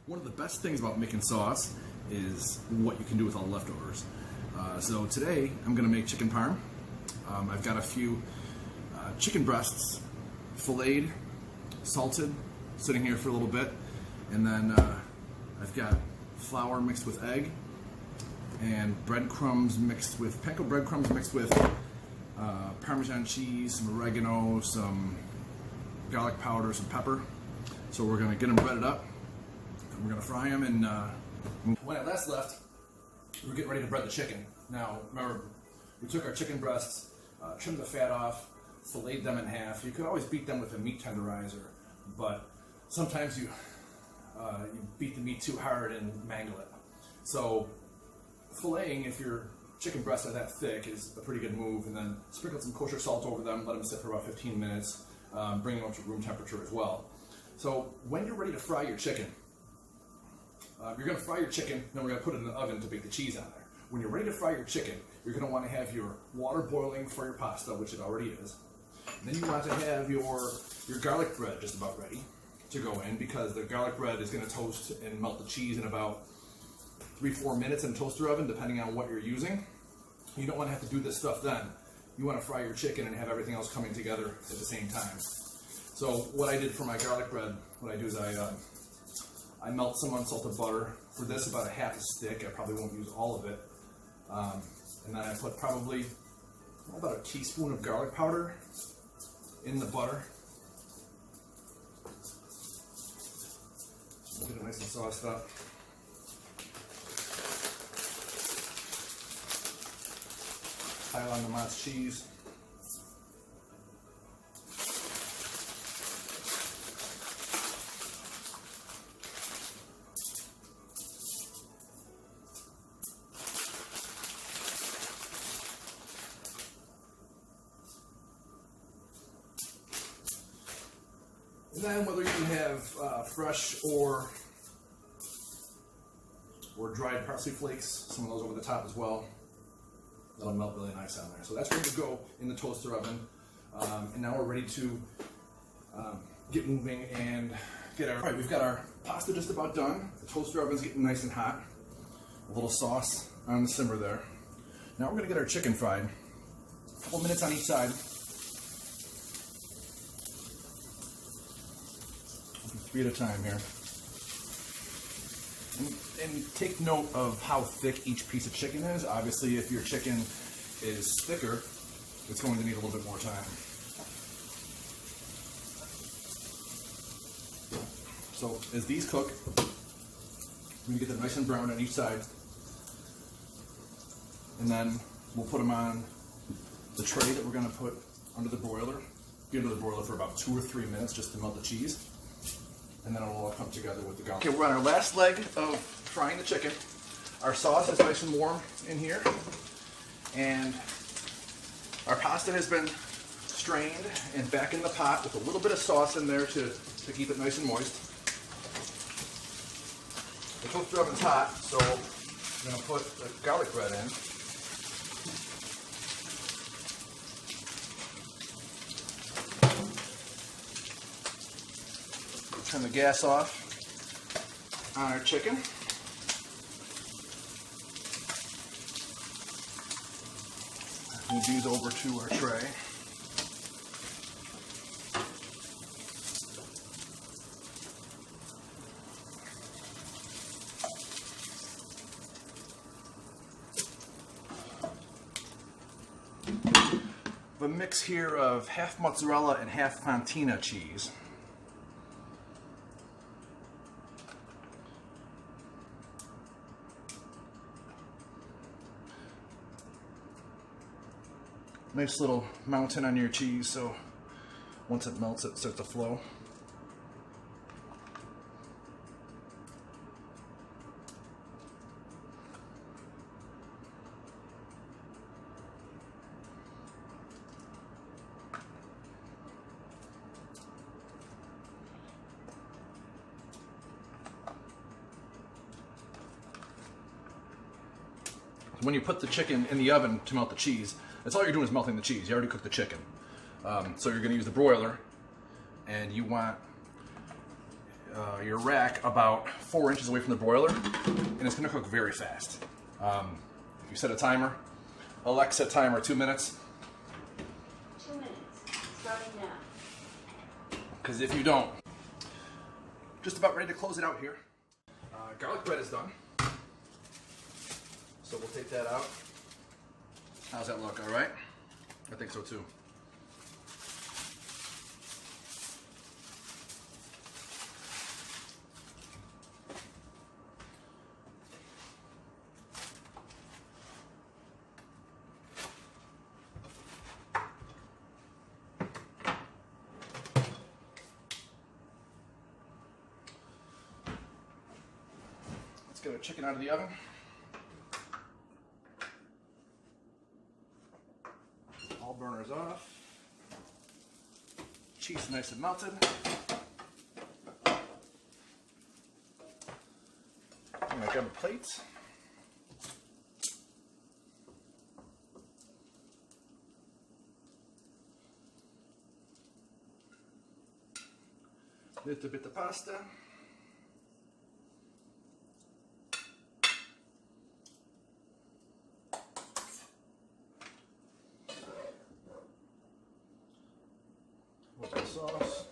One of the best things about making sauce is what you can do with all the leftovers. So today I'm going to make chicken parm. I've got a few chicken breasts, filleted, salted, sitting here for a little bit, and then I've got flour mixed with egg and breadcrumbs mixed with panko breadcrumbs mixed with Parmesan cheese, some oregano, some garlic powder, some pepper. So we're going to get them breaded up. We're going to fry them, and when I last left, we were getting ready to bread the chicken. Now, remember, we took our chicken breasts, trimmed the fat off, filleted them in half. You could always beat them with a meat tenderizer, but sometimes you beat the meat too hard and mangle it. So, filleting, if your chicken breasts are that thick, is a pretty good move, and then sprinkle some kosher salt over them, let them sit for about 15 minutes, bring them up to room temperature as well. So, when you're ready to fry your chicken, you're going to fry your chicken, then we're going to put it in the oven to bake the cheese on there. When you're ready to fry your chicken, you're going to want to have your water boiling for your pasta, which it already is. And then you want to have your garlic bread just about ready to go in, because the garlic bread is going to toast and melt the cheese in about 3-4 minutes in a toaster oven, depending on what you're using. You don't want to have to do this stuff then. You want to fry your chicken and have everything else coming together at the same time. So what I did for my garlic bread, what I do is I melt some unsalted butter. For this, about a half a stick. I probably won't use all of it. And then I put probably about a teaspoon of garlic powder in the butter. Get it nice and sauced up. Pile on the Mott's cheese. And then whether you can have fresh or dried parsley flakes, some of those over the top as well. That'll melt really nice on there. So that's ready to go in the toaster oven. And now we're ready to get moving and get our... All right, we've got our pasta just about done. The toaster oven's getting nice and hot. A little sauce on the simmer there. Now we're gonna get our chicken fried. A couple minutes on each side. 3 at a time here. And take note of how thick each piece of chicken is. Obviously, if your chicken is thicker, it's going to need a little bit more time. So as these cook, we're going to get them nice and brown on each side. And then we'll put them on the tray that we're going to put under the broiler. Get under the broiler for about 2 or 3 minutes just to melt the cheese. And then it'll all come together with the garlic. Okay, we're on our last leg of frying the chicken. Our sauce is nice and warm in here. And our pasta has been strained and back in the pot with a little bit of sauce in there to keep it nice and moist. The toaster oven's hot, so I'm going to put the garlic bread in. Turn the gas off on our chicken. Move these over to our tray. A mix here of half mozzarella and half fontina cheese. Nice little mountain on your cheese, so once it melts, it starts to flow. When you put the chicken in the oven to melt the cheese, that's all you're doing is melting the cheese. You already cooked the chicken. So you're going to use the broiler, and you want your rack about 4 inches away from the broiler, and it's going to cook very fast. If you set a timer, Alexa timer 2 minutes. 2 minutes, starting now. Because if you don't, just about ready to close it out here. Garlic bread is done. So we'll take that out. How's that look? All right? I think so too. Let's get our chicken out of the oven. All burners off. Cheese nice and melted. I'm gonna grab a plate. Little bit of pasta. Sauce.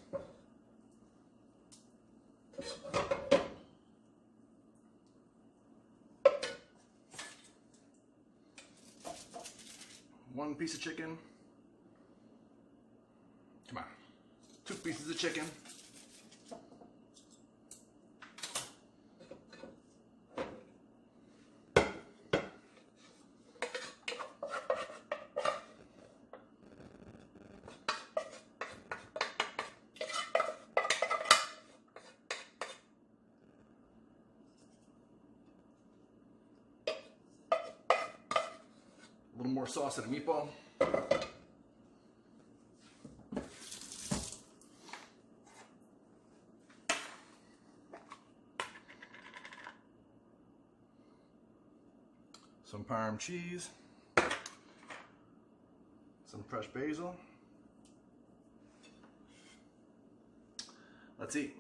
One piece of chicken. Come on. 2 pieces of chicken. A little more sauce and a meatball. Some Parm cheese. Some fresh basil. Let's eat.